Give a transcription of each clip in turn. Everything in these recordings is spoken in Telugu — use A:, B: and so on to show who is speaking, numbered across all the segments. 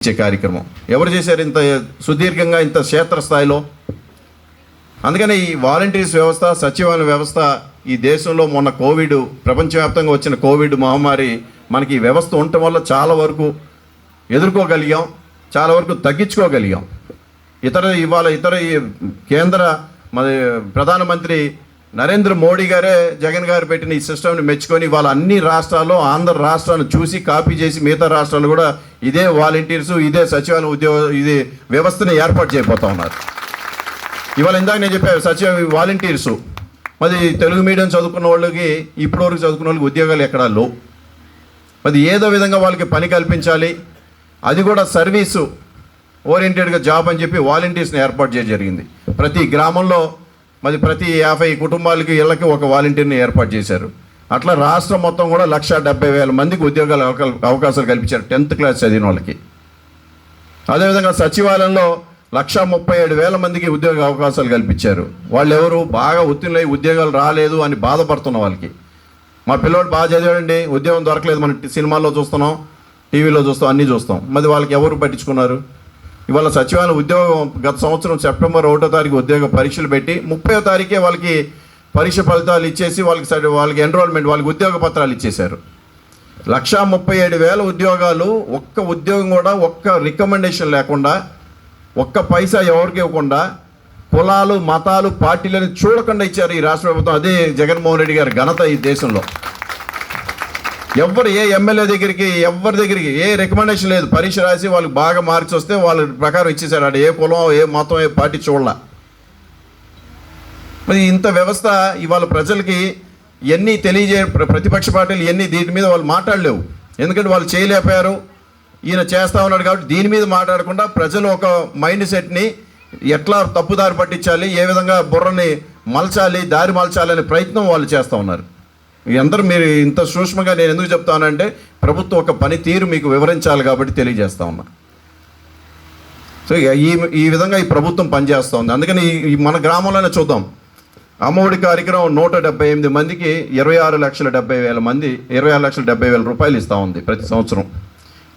A: ఇచ్చే కార్యక్రమం ఎవరు చేశారు ఇంత సుదీర్ఘంగా ఇంత క్షేత్రస్థాయిలో? అందుకని ఈ వాలంటీర్స్ వ్యవస్థ, సచివాలయ వ్యవస్థ ఈ దేశంలో మొన్న కోవిడ్, ప్రపంచవ్యాప్తంగా వచ్చిన కోవిడ్ మహమ్మారి మనకి ఈ వ్యవస్థ ఉండటం వల్ల చాలా వరకు ఎదుర్కోగలిగాం, చాలా వరకు తగ్గించుకోగలిగాం. ఇతర కేంద్ర మరి ప్రధానమంత్రి నరేంద్ర మోడీ గారే జగన్ గారు పెట్టిన ఈ సిస్టమ్ని మెచ్చుకొని ఇవాళ అన్ని రాష్ట్రాల్లో ఆంధ్ర రాష్ట్రాన్ని చూసి కాపీ చేసి మిగతా రాష్ట్రాలు కూడా ఇదే వాలంటీర్సు, ఇదే సచివాలయ ఇది వ్యవస్థని ఏర్పాటు చేయబోతా ఉన్నారు. ఇవాళ ఇందాక నేను చెప్పాను వాలంటీర్సు మరి తెలుగు మీడియం చదువుకున్న వాళ్ళకి ఇప్పటివరకు చదువుకున్న వాళ్ళకి ఉద్యోగాలు ఎక్కడా లేవు. మరి ఏదో విధంగా వాళ్ళకి పని కల్పించాలి, అది కూడా సర్వీసు ఓరియంటెడ్గా జాబ్ అని చెప్పి వాలంటీర్స్ని ఏర్పాటు చేయడం జరిగింది. ప్రతి గ్రామంలో మరి ప్రతి 50 కుటుంబాలకి ఇళ్ళకి ఒక వాలంటీర్ని ఏర్పాటు చేశారు. అట్లా రాష్ట్రం మొత్తం కూడా 1,70,000 మందికి ఉద్యోగాలు అవకాశాలు కల్పించారు 10th క్లాస్ చదివిన వాళ్ళకి. అదేవిధంగా సచివాలయంలో 1,37,000 మందికి ఉద్యోగ అవకాశాలు కల్పించారు. వాళ్ళు ఎవరు? బాగా ఉత్తీర్ణులై ఉద్యోగాలు రాలేదు అని బాధపడుతున్న వాళ్ళకి. మా పిల్లోడు బాగా చదివాడండి, ఉద్యోగం దొరకలేదు, మనం సినిమాల్లో చూస్తున్నాం, టీవీలో చూస్తాం, అన్నీ చూస్తాం. మరి వాళ్ళకి ఎవరు పట్టించుకున్నారు? ఇవాళ సచివాలయం ఉద్యోగం గత సంవత్సరం సెప్టెంబర్ 1వ తారీఖు ఉద్యోగ పరీక్షలు పెట్టి 30వ తారీఖే వాళ్ళకి పరీక్ష ఫలితాలు ఇచ్చేసి వాళ్ళకి ఎన్రోల్మెంట్, వాళ్ళకి ఉద్యోగ పత్రాలు ఇచ్చేశారు. 1,37,000 ఉద్యోగాలు, ఒక్క ఉద్యోగం కూడా ఒక్క రికమెండేషన్ లేకుండా, ఒక్క పైసా ఎవరికి ఇవ్వకుండా, కులాలు మతాలు పార్టీలను చూడకుండా ఇచ్చారు ఈ రాష్ట్ర ప్రభుత్వం. అదే జగన్మోహన్ రెడ్డి గారి ఘనత ఈ దేశంలో. ఎవరు ఏ ఎమ్మెల్యే దగ్గరికి, ఎవరి దగ్గరికి ఏ రికమెండేషన్ లేదు. పరీక్ష రాసి వాళ్ళకి బాగా మార్క్స్ వస్తే వాళ్ళ ప్రకారం ఇచ్చేసారు. అంటే ఏ కులం, ఏ మతం, ఏ పార్టీ చూడాల. మరి ఇంత వ్యవస్థ ఇవాళ ప్రజలకి ఎన్ని ప్రతిపక్ష పార్టీలు ఎన్ని దీని మీద వాళ్ళు మాట్లాడలేవు. ఎందుకంటే వాళ్ళు చేయలేకపోయారు, ఈయన చేస్తా ఉన్నాడు కాబట్టి దీని మీద మాట్లాడకుండా ప్రజలు ఒక మైండ్ సెట్ని ఎట్లా తప్పుదారి పట్టించాలి, ఏ విధంగా బుర్రని దారి మలచాలి అనే ప్రయత్నం వాళ్ళు చేస్తూ ఉన్నారు. అందరూ మీరు ఇంత సూక్ష్మంగా నేను ఎందుకు చెప్తానంటే ప్రభుత్వం ఒక పనితీరు మీకు వివరించాలి కాబట్టి తెలియజేస్తా ఉన్నా. సో ఈ విధంగా ఈ ప్రభుత్వం పనిచేస్తూ ఉంది. అందుకని మన గ్రామంలోనే చూద్దాం, అమ్మఒడి కార్యక్రమం 178 మందికి 26,70,000 రూపాయలు ఇస్తూ ఉంది ప్రతి సంవత్సరం.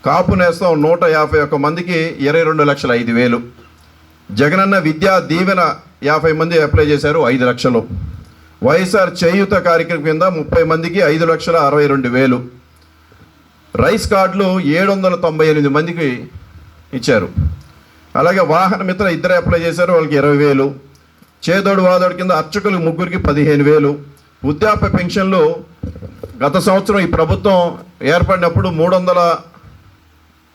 A: కాపు నేస్తం 151 మందికి 22,05,000. జగనన్న విద్యా దీవెన 50 మంది అప్లై చేశారు, 5 లక్షలు. వైఎస్ఆర్ చేయూత కార్యక్రమం కింద 30 మందికి 5,62,000. రైస్ కార్డులు 798 మందికి ఇచ్చారు. అలాగే వాహన మిత్ర 2 అప్లై చేశారు, వాళ్ళకి 20,000. చేదోడు వాదోడు కింద అర్చకులు 3కి 15,000. వృద్ధాప్య పెన్షన్లు గత సంవత్సరం ఈ ప్రభుత్వం ఏర్పడినప్పుడు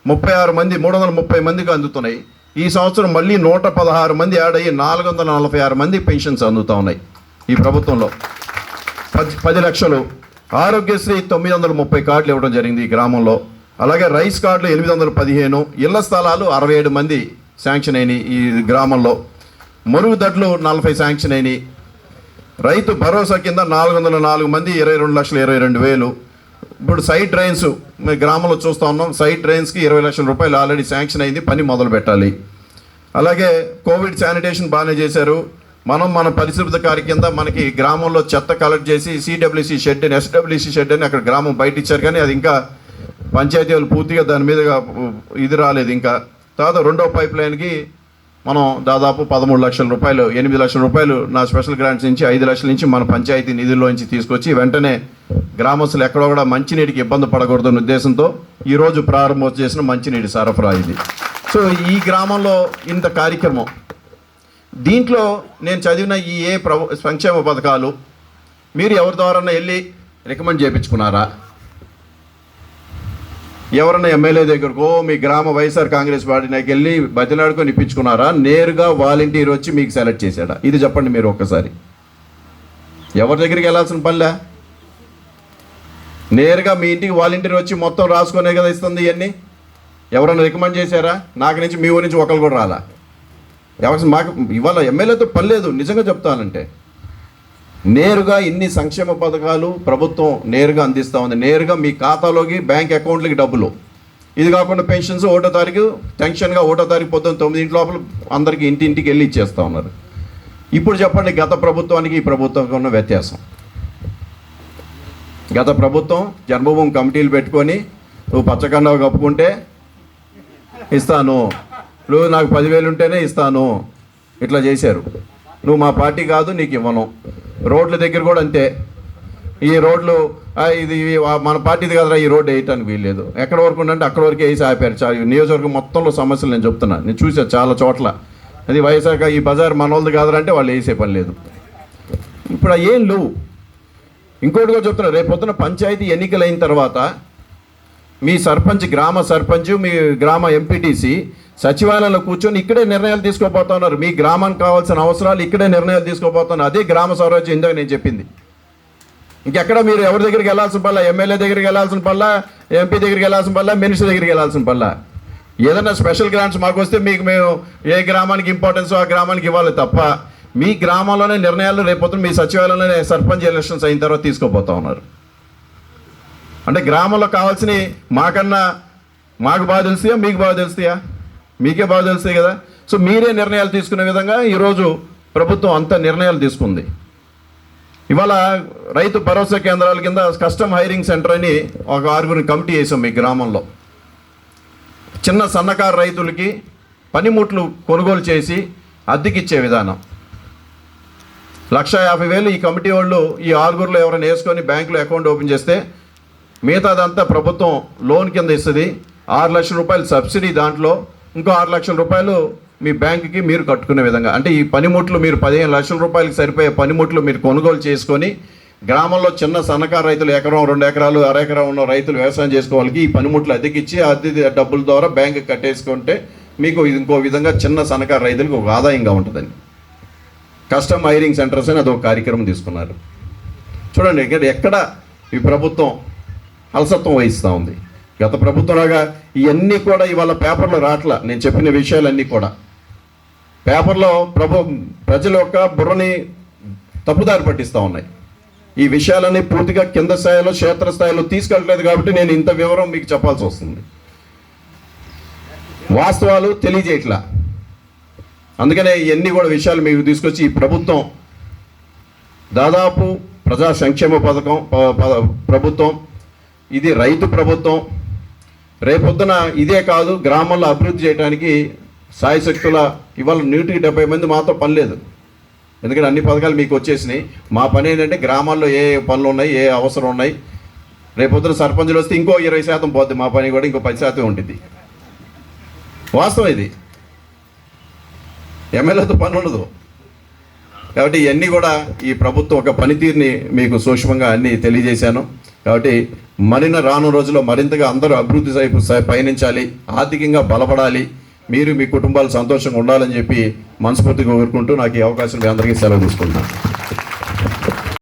A: 330 మందికి అందుతున్నాయి. ఈ సంవత్సరం మళ్ళీ 116 మంది యాడ్ అయ్యి 446 మంది పెన్షన్స్ అందుతూ ఉన్నాయి ఈ ప్రభుత్వంలో. 10 లక్షలు. ఆరోగ్యశ్రీ 930 కార్డులు ఇవ్వడం జరిగింది ఈ గ్రామంలో. అలాగే రైస్ కార్డులు 815. ఇళ్ల స్థలాలు 67 మంది శాంక్షన్ అయినాయి ఈ గ్రామంలో. మరుగుదొడ్లు 40 శాంక్షన్ అయినాయి. రైతు భరోసా కింద 404 మంది 22,22,000. ఇప్పుడు సైడ్ డ్రైన్స్ గ్రామంలో చూస్తూ ఉన్నాం. సైడ్ డ్రైన్స్కి 20 లక్షల రూపాయలు ఆల్రెడీ శాంక్షన్ అయింది, పని మొదలు పెట్టాలి. అలాగే కోవిడ్ శానిటేషన్ బాగానే చేశారు. మన పరిశుభ్రత కార్య కింద మనకి గ్రామంలో చెత్త కలెక్ట్ చేసి ఎస్డబ్ల్యూసీ షెడ్ అని అక్కడ గ్రామం బయట ఇచ్చారు, కానీ అది ఇంకా పంచాయతీ వాళ్ళు పూర్తిగా దాని మీద ఇది రాలేదు. ఇంకా తర్వాత 2వ పైప్ లైన్కి మనం దాదాపు 13 లక్షల రూపాయలు, 8 లక్షల రూపాయలు నా స్పెషల్ గ్రాంట్స్ నుంచి 5 లక్షల నుంచి మన పంచాయతీ నిధుల్లో నుంచి తీసుకొచ్చి వెంటనే గ్రామస్తులు ఎక్కడో కూడా మంచినీటికి ఇబ్బంది పడకూడదన్న ఉద్దేశంతో ఈరోజు ప్రారంభోత్సవం చేసిన మంచినీటి సరఫరా ఇది. సో ఈ గ్రామంలో ఇంత కార్యక్రమం. దీంట్లో నేను చదివిన ఈ సంక్షేమ పథకాలు మీరు ఎవరి ద్వారా వెళ్ళి రికమెండ్ చేయించుకున్నారా? ఎవరన్నా ఎమ్మెల్యే దగ్గరకో మీ గ్రామ వైఎస్ఆర్ కాంగ్రెస్ పార్టీ నాకు వెళ్ళి బతిలాడుకొని ఇప్పించుకున్నారా? నేరుగా వాలంటీర్ వచ్చి మీకు సెలెక్ట్ చేశాడా? ఇది చెప్పండి మీరు ఒక్కసారి. ఎవరి దగ్గరికి వెళ్ళాల్సిన పనిలే, నేరుగా మీ ఇంటికి వాలంటీర్ వచ్చి మొత్తం రాసుకునే కదా ఇస్తుంది. ఇవన్నీ ఎవరన్నా రికమెండ్ చేశారా? నాకు నుంచి మీ ఊరి నుంచి ఒకరు కూడా రాలా. మాకు ఇవాళ ఎమ్మెల్యేతో పని లేదు. నిజంగా చెప్తానంటే నేరుగా ఇన్ని సంక్షేమ పథకాలు ప్రభుత్వం నేరుగా అందిస్తూ ఉంది. నేరుగా మీ ఖాతాలోకి బ్యాంక్ అకౌంట్లకి డబ్బులు. ఇది కాకుండా పెన్షన్స్ 1వ తారీఖు టెన్షన్గా 1వ తారీఖు పొద్దున్న 9 లోపల అందరికీ ఇంటింటికి వెళ్ళి ఇచ్చేస్తూ ఉన్నారు. ఇప్పుడు చెప్పండి గత ప్రభుత్వానికి ఈ ప్రభుత్వానికి ఉన్న వ్యత్యాసం. గత ప్రభుత్వం జన్మభూమి కమిటీలు పెట్టుకొని నువ్వు పచ్చకండావు కప్పుకుంటే ఇస్తాను, నువ్వు నాకు 10,000 ఉంటేనే ఇస్తాను, ఇట్లా చేశారు. నువ్వు మా పార్టీ కాదు, నీకు ఇవ్వను. రోడ్ల దగ్గర కూడా అంతే. ఈ రోడ్లు ఇది మన పార్టీది కదరా, ఈ రోడ్డు వేయటానికి వీల్లేదు. ఎక్కడ వరకు ఉందంటే అక్కడ వరకు వేసి ఆపారు. నియోజకవర్గం మొత్తంలో సమస్యలు నేను చెప్తున్నా, నేను చూసాను చాలా చోట్ల. అది వైశాఖ ఈ బజార్ మనోళ్ళది కాదరా అంటే వాళ్ళు వేసే పని లేదు. ఇప్పుడు ఏం లేవు. ఇంకోటి కూడా చెప్తున్నా, రేపు పొద్దున పంచాయతీ ఎన్నికలైన తర్వాత మీ సర్పంచ్, గ్రామ సర్పంచ్, మీ గ్రామ ఎంపీటీసీ సచివాలయంలో కూర్చొని ఇక్కడే నిర్ణయాలు తీసుకోపోతున్నారు. మీ గ్రామానికి కావాల్సిన అవసరాలు ఇక్కడే నిర్ణయాలు తీసుకోపోతున్నారు. అదే గ్రామ స్వరాజ్యం. ఇందాక నేను చెప్పింది. ఇంకెక్కడ మీరు ఎవరి దగ్గరికి వెళ్ళాల్సిన పల్లా, ఎమ్మెల్యే దగ్గరికి వెళ్ళాల్సిన పల్లా, ఎంపీ దగ్గరికి వెళ్ళాల్సిన పల్లా, మినిస్టర్ దగ్గరికి వెళ్ళాల్సిన పల్లా. ఏదైనా స్పెషల్ గ్రాంట్స్ మాకు వస్తే మీకు మేము ఏ గ్రామానికి ఇంపార్టెన్స్ ఆ గ్రామానికి ఇవ్వాలి తప్ప, మీ గ్రామంలోనే నిర్ణయాలు రేపొద్దున మీ సచివాలయంలోనే సర్పంచ్ ఎలక్షన్స్ అయిన తర్వాత తీసుకోపోతా ఉన్నారు. అంటే గ్రామంలో కావాల్సినవి మాకన్నా మాకు బాగా తెలుస్తాయా, మీకు బాగా తెలుస్తాయా? మీకే బాగా తెలుస్తాయి కదా. సో మీరే నిర్ణయాలు తీసుకునే విధంగా ఈరోజు ప్రభుత్వం అంత నిర్ణయాలు తీసుకుంది. ఇవాళ రైతు భరోసా కేంద్రాల కింద కస్టమ్ హైరింగ్ సెంటర్ అని ఒక 6 కమిటీ వేసాం మీ గ్రామంలో. చిన్న సన్నకారు రైతులకి పనిముట్లు కొనుగోలు చేసి అద్దెకిచ్చే విధానం. 1,50,000 ఈ కమిటీ వాళ్ళు ఈ 6 ఎవరైనా వేసుకొని బ్యాంకులో అకౌంట్ ఓపెన్ చేస్తే మిగతాదంతా ప్రభుత్వం లోన్ కింద ఇస్తుంది. 6 లక్షల రూపాయలు సబ్సిడీ, దాంట్లో ఇంకో 6 లక్షల రూపాయలు మీ బ్యాంకుకి మీరు కట్టుకునే విధంగా. అంటే ఈ పనిముట్లు మీరు 15 లక్షల రూపాయలకి సరిపోయే పనిముట్లు మీరు కొనుగోలు చేసుకొని గ్రామంలో చిన్న సన్నకారు రైతులు 1 ఎకరం 2 ఎకరాలు అర ఎకరం ఉన్న రైతులు వ్యవసాయం చేసుకోవాలి. ఈ పనిముట్లు అద్దెకిచ్చి అద్దె డబ్బుల ద్వారా బ్యాంకు కట్టేసుకుంటే మీకు ఇంకో విధంగా చిన్న సన్నకారు రైతులకు ఒక ఆదాయంగా ఉంటుందని కస్టమ్ హైరింగ్ సెంటర్స్ అని అదొక కార్యక్రమం తీసుకున్నారు. చూడండి, ఎక్కడ ఈ ప్రభుత్వం అలసత్వం వహిస్తూ ఉంది. గత ప్రభుత్వంలాగా ఇవన్నీ కూడా ఇవాళ పేపర్లో రావట్లా. నేను చెప్పిన విషయాలన్నీ కూడా పేపర్లో ప్రజల యొక్క బుర్రని తప్పుదారి పట్టిస్తూ ఉన్నాయి. ఈ విషయాలన్నీ పూర్తిగా కింద స్థాయిలో క్షేత్రస్థాయిలో తీసుకెళ్ళలేదు కాబట్టి నేను ఇంత వివరం మీకు చెప్పాల్సి వస్తుంది. వాస్తవాలు తెలియజేయట్లా. అందుకనే ఇవన్నీ కూడా విషయాలు మీకు తీసుకొచ్చి ఈ ప్రభుత్వం దాదాపు ప్రజా సంక్షేమ పథకం ప్రభుత్వం, ఇది రైతు ప్రభుత్వం. రేపొద్దున ఇదే కాదు, గ్రామంలో అభివృద్ధి చేయడానికి సాయశక్తుల ఇవాళ 170 మంది మాతో పని లేదు. ఎందుకంటే అన్ని పథకాలు మీకు వచ్చేసినాయి. మా పని ఏంటంటే గ్రామాల్లో ఏ పనులు ఉన్నాయి, ఏ అవసరం ఉన్నాయి. రేపొద్దున సర్పంచులు వస్తే ఇంకో 20% పోద్ది, మా పని కూడా ఇంకో 10% ఉంటుంది. వాస్తవం ఇది. ఎమ్మెల్యేతో పని ఉండదు. కాబట్టి ఇవన్నీ కూడా ఈ ప్రభుత్వం ఒక పనితీరుని మీకు సూక్ష్మంగా అన్నీ తెలియజేశాను. కాబట్టి రాను రోజుల్లో మరింతగా అందరూ అభివృద్ధి వైపు పయనించాలి, ఆర్థికంగా బలపడాలి, మీరు మీ కుటుంబాలు సంతోషంగా ఉండాలని చెప్పి మనస్ఫూర్తిగా కోరుకుంటూ నాకు ఈ అవకాశం మీ అందరికీ సెలవు తీసుకుంటున్నాను.